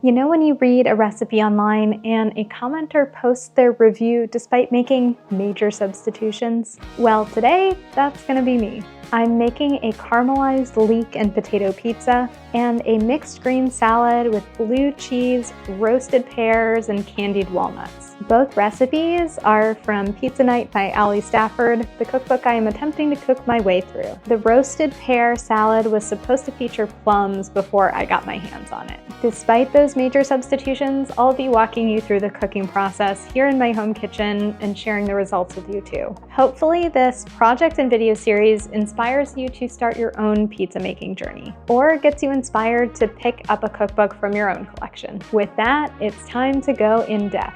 You know when you read a recipe online and a commenter posts their review despite making major substitutions? Well, today, that's gonna be me. I'm making a caramelized leek and potato pizza and a mixed green salad with blue cheese, roasted pears, and candied walnuts. Both recipes are from Pizza Night by Stafford, the cookbook I am attempting to cook my way through. The roasted pear salad was supposed to feature plums before I got my hands on it. Despite those major substitutions, I'll be walking you through the cooking process here in my home kitchen and sharing the results with you too. Hopefully this project and video series inspires you to start your own pizza making journey, or gets you inspired to pick up a cookbook from your own collection. With that, it's time to go in depth.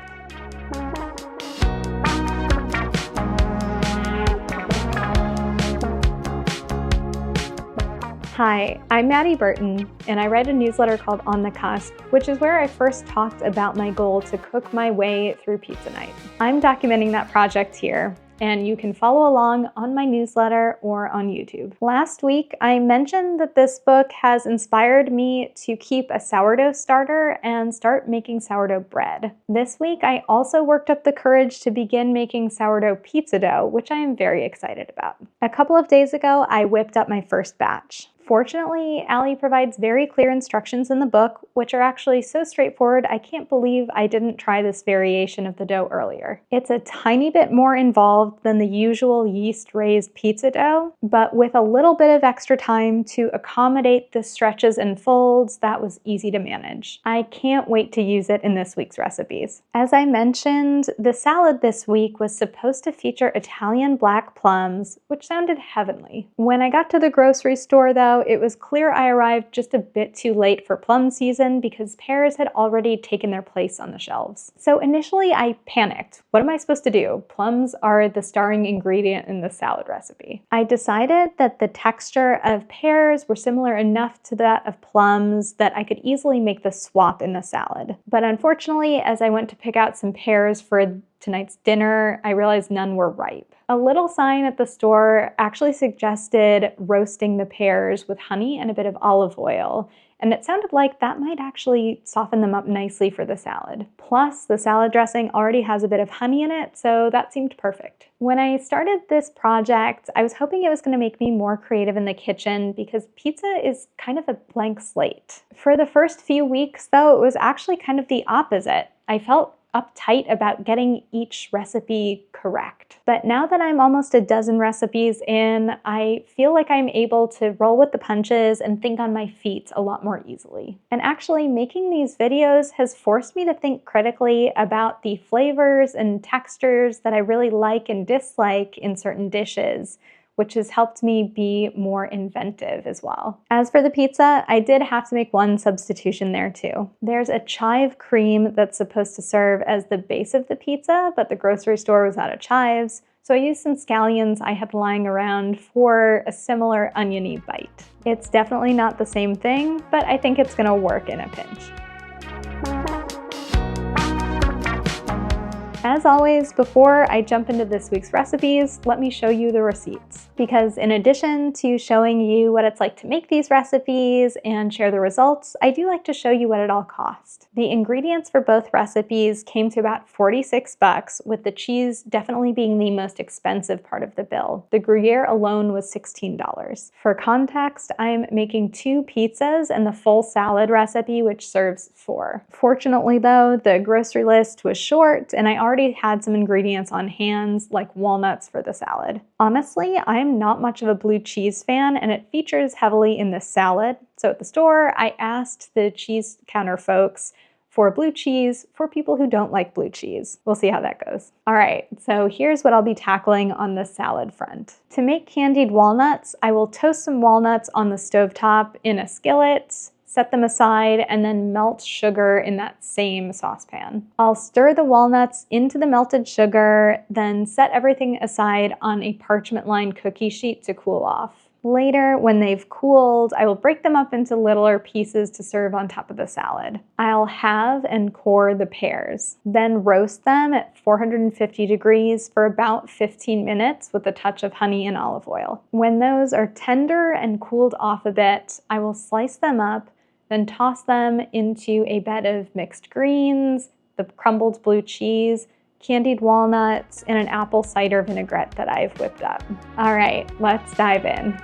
Hi, I'm Maddie Burton, and I write a newsletter called On the Cusp, which is where I first talked about my goal to cook my way through Pizza Night. I'm documenting that project here, and you can follow along on my newsletter or on YouTube. Last week, I mentioned that this book has inspired me to keep a sourdough starter and start making sourdough bread. This week, I also worked up the courage to begin making sourdough pizza dough, which I am very excited about. A couple of days ago, I whipped up my first batch. Fortunately, Allie provides very clear instructions in the book, which are actually so straightforward I can't believe I didn't try this variation of the dough earlier. It's a tiny bit more involved than the usual yeast-raised pizza dough, but with a little bit of extra time to accommodate the stretches and folds, that was easy to manage. I can't wait to use it in this week's recipes. As I mentioned, the salad this week was supposed to feature Italian black plums, which sounded heavenly. When I got to the grocery store, though, it was clear I arrived just a bit too late for plum season because pears had already taken their place on the shelves. So initially I panicked. What am I supposed to do? Plums are the starring ingredient in the salad recipe. I decided that the texture of pears were similar enough to that of plums that I could easily make the swap in the salad. But unfortunately, as I went to pick out some pears for tonight's dinner, I realized none were ripe. A little sign at the store actually suggested roasting the pears with honey and a bit of olive oil, and it sounded like that might actually soften them up nicely for the salad. Plus, the salad dressing already has a bit of honey in it, so that seemed perfect. When I started this project, I was hoping it was going to make me more creative in the kitchen because pizza is kind of a blank slate. For the first few weeks, though, it was actually kind of the opposite. I felt uptight about getting each recipe correct. But now that I'm almost a dozen recipes in, I feel like I'm able to roll with the punches and think on my feet a lot more easily. And actually, making these videos has forced me to think critically about the flavors and textures that I really like and dislike in certain dishes, which has helped me be more inventive as well. As for the pizza, I did have to make one substitution there too. There's a chive cream that's supposed to serve as the base of the pizza, but the grocery store was out of chives, so I used some scallions I had lying around for a similar oniony bite. It's definitely not the same thing, but I think it's gonna work in a pinch. As always, before I jump into this week's recipes, let me show you the receipts. Because in addition to showing you what it's like to make these recipes and share the results, I do like to show you what it all cost. The ingredients for both recipes came to about $46, with the cheese definitely being the most expensive part of the bill. The Gruyere alone was $16. For context, I'm making 2 pizzas and the full salad recipe, which serves 4. Fortunately though, the grocery list was short and I already had some ingredients on hand, like walnuts for the salad. Honestly, I'm not much of a blue cheese fan and it features heavily in this salad. So at the store, I asked the cheese counter folks for blue cheese for people who don't like blue cheese. We'll see how that goes. All right, so here's what I'll be tackling on the salad front. To make candied walnuts, I will toast some walnuts on the stovetop in a skillet, set them aside, and then melt sugar in that same saucepan. I'll stir the walnuts into the melted sugar, then set everything aside on a parchment-lined cookie sheet to cool off. Later, when they've cooled, I will break them up into littler pieces to serve on top of the salad. I'll halve and core the pears, then roast them at 450 degrees for about 15 minutes with a touch of honey and olive oil. When those are tender and cooled off a bit, I will slice them up, then toss them into a bed of mixed greens, the crumbled blue cheese, candied walnuts, and an apple cider vinaigrette that I've whipped up. All right, let's dive in.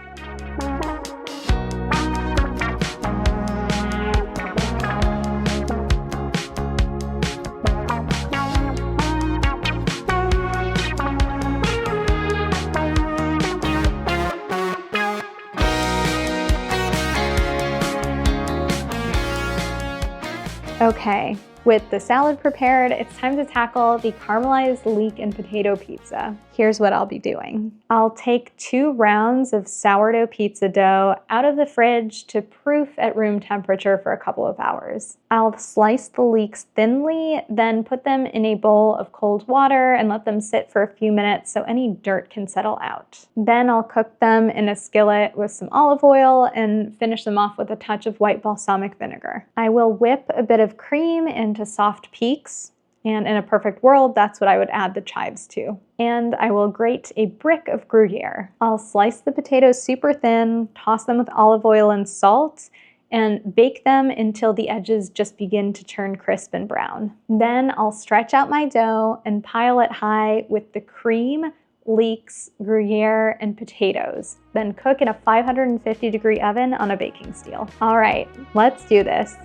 Okay, with the salad prepared, it's time to tackle the caramelized leek and potato pizza. Here's what I'll be doing. I'll take 2 rounds of sourdough pizza dough out of the fridge to proof at room temperature for a couple of hours. I'll slice the leeks thinly, then put them in a bowl of cold water and let them sit for a few minutes so any dirt can settle out. Then I'll cook them in a skillet with some olive oil and finish them off with a touch of white balsamic vinegar. I will whip a bit of cream into soft peaks, and in a perfect world, that's what I would add the chives to. And I will grate a brick of Gruyere. I'll slice the potatoes super thin, toss them with olive oil and salt, and bake them until the edges just begin to turn crisp and brown. Then I'll stretch out my dough and pile it high with the cream, leeks, Gruyere, and potatoes. Then cook in a 550-degree oven on a baking steel. All right, let's do this.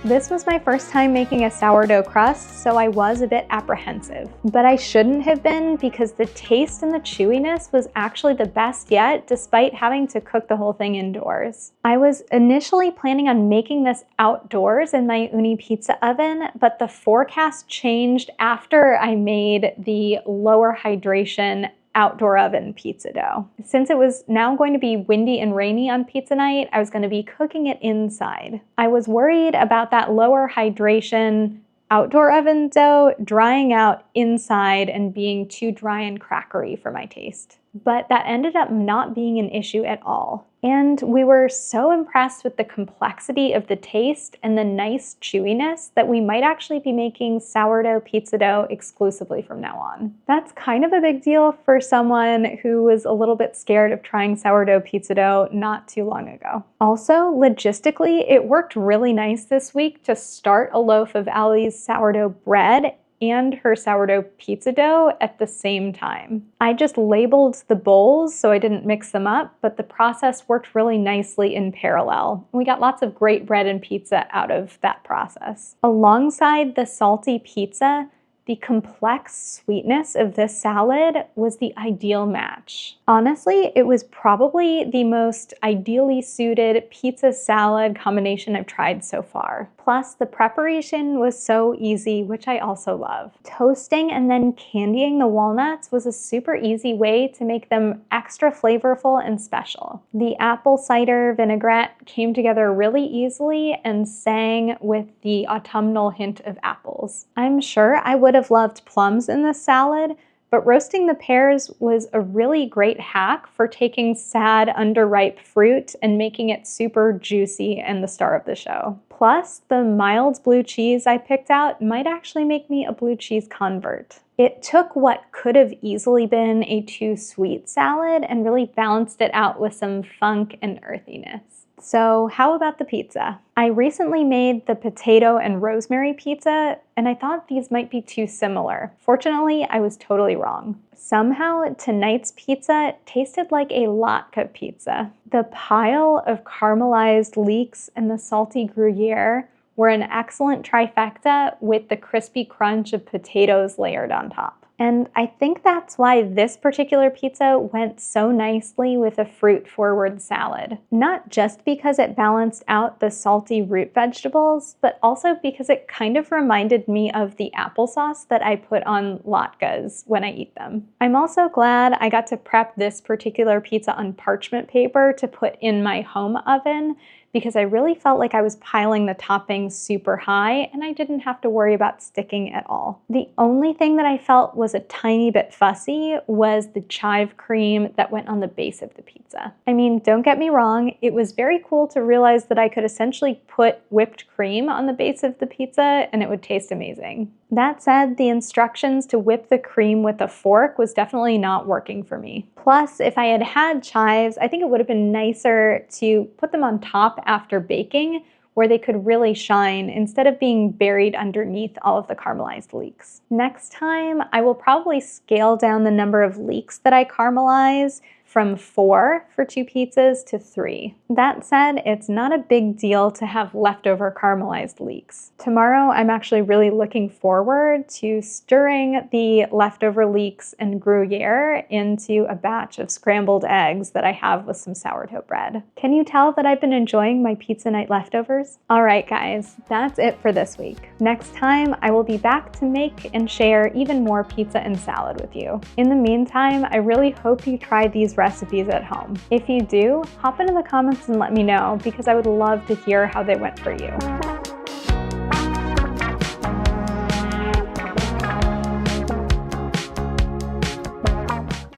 This was my first time making a sourdough crust, so I was a bit apprehensive. But I shouldn't have been, because the taste and the chewiness was actually the best yet, despite having to cook the whole thing indoors. I was initially planning on making this outdoors in my uni pizza oven, but the forecast changed after I made the lower hydration outdoor oven pizza dough. Since it was now going to be windy and rainy on pizza night, I was going to be cooking it inside. I was worried about that lower hydration outdoor oven dough drying out inside and being too dry and crackery for my taste. But that ended up not being an issue at all. And we were so impressed with the complexity of the taste and the nice chewiness that we might actually be making sourdough pizza dough exclusively from now on. That's kind of a big deal for someone who was a little bit scared of trying sourdough pizza dough not too long ago. Also, logistically, it worked really nice this week to start a loaf of Allie's sourdough bread and her sourdough pizza dough at the same time. I just labeled the bowls so I didn't mix them up, but the process worked really nicely in parallel. We got lots of great bread and pizza out of that process. Alongside the salty pizza, the complex sweetness of this salad was the ideal match. Honestly, it was probably the most ideally suited pizza salad combination I've tried so far. Plus, the preparation was so easy, which I also love. Toasting and then candying the walnuts was a super easy way to make them extra flavorful and special. The apple cider vinaigrette came together really easily and sang with the autumnal hint of apples. I'm sure I would have loved plums in this salad, but roasting the pears was a really great hack for taking sad, underripe fruit and making it super juicy and the star of the show. Plus, the mild blue cheese I picked out might actually make me a blue cheese convert. It took what could have easily been a too sweet salad and really balanced it out with some funk and earthiness. So how about the pizza? I recently made the potato and rosemary pizza, and I thought these might be too similar. Fortunately, I was totally wrong. Somehow, tonight's pizza tasted like a latke pizza. The pile of caramelized leeks and the salty Gruyere were an excellent trifecta with the crispy crunch of potatoes layered on top. And I think that's why this particular pizza went so nicely with a fruit-forward salad. Not just because it balanced out the salty root vegetables, but also because it kind of reminded me of the applesauce that I put on latkes when I eat them. I'm also glad I got to prep this particular pizza on parchment paper to put in my home oven, because I really felt like I was piling the toppings super high and I didn't have to worry about sticking at all. The only thing that I felt was a tiny bit fussy was the chive cream that went on the base of the pizza. I mean, don't get me wrong, it was very cool to realize that I could essentially put whipped cream on the base of the pizza and it would taste amazing. That said, the instructions to whip the cream with a fork was definitely not working for me. Plus, if I had had chives, I think it would have been nicer to put them on top after baking, where they could really shine instead of being buried underneath all of the caramelized leeks. Next time, I will probably scale down the number of leeks that I caramelize from 4 for 2 pizzas to 3. That said, it's not a big deal to have leftover caramelized leeks. Tomorrow, I'm actually really looking forward to stirring the leftover leeks and Gruyere into a batch of scrambled eggs that I have with some sourdough bread. Can you tell that I've been enjoying my pizza night leftovers? All right, guys, that's it for this week. Next time, I will be back to make and share even more pizza and salad with you. In the meantime, I really hope you try these recipes at home. If you do, hop into the comments and let me know, because I would love to hear how they went for you.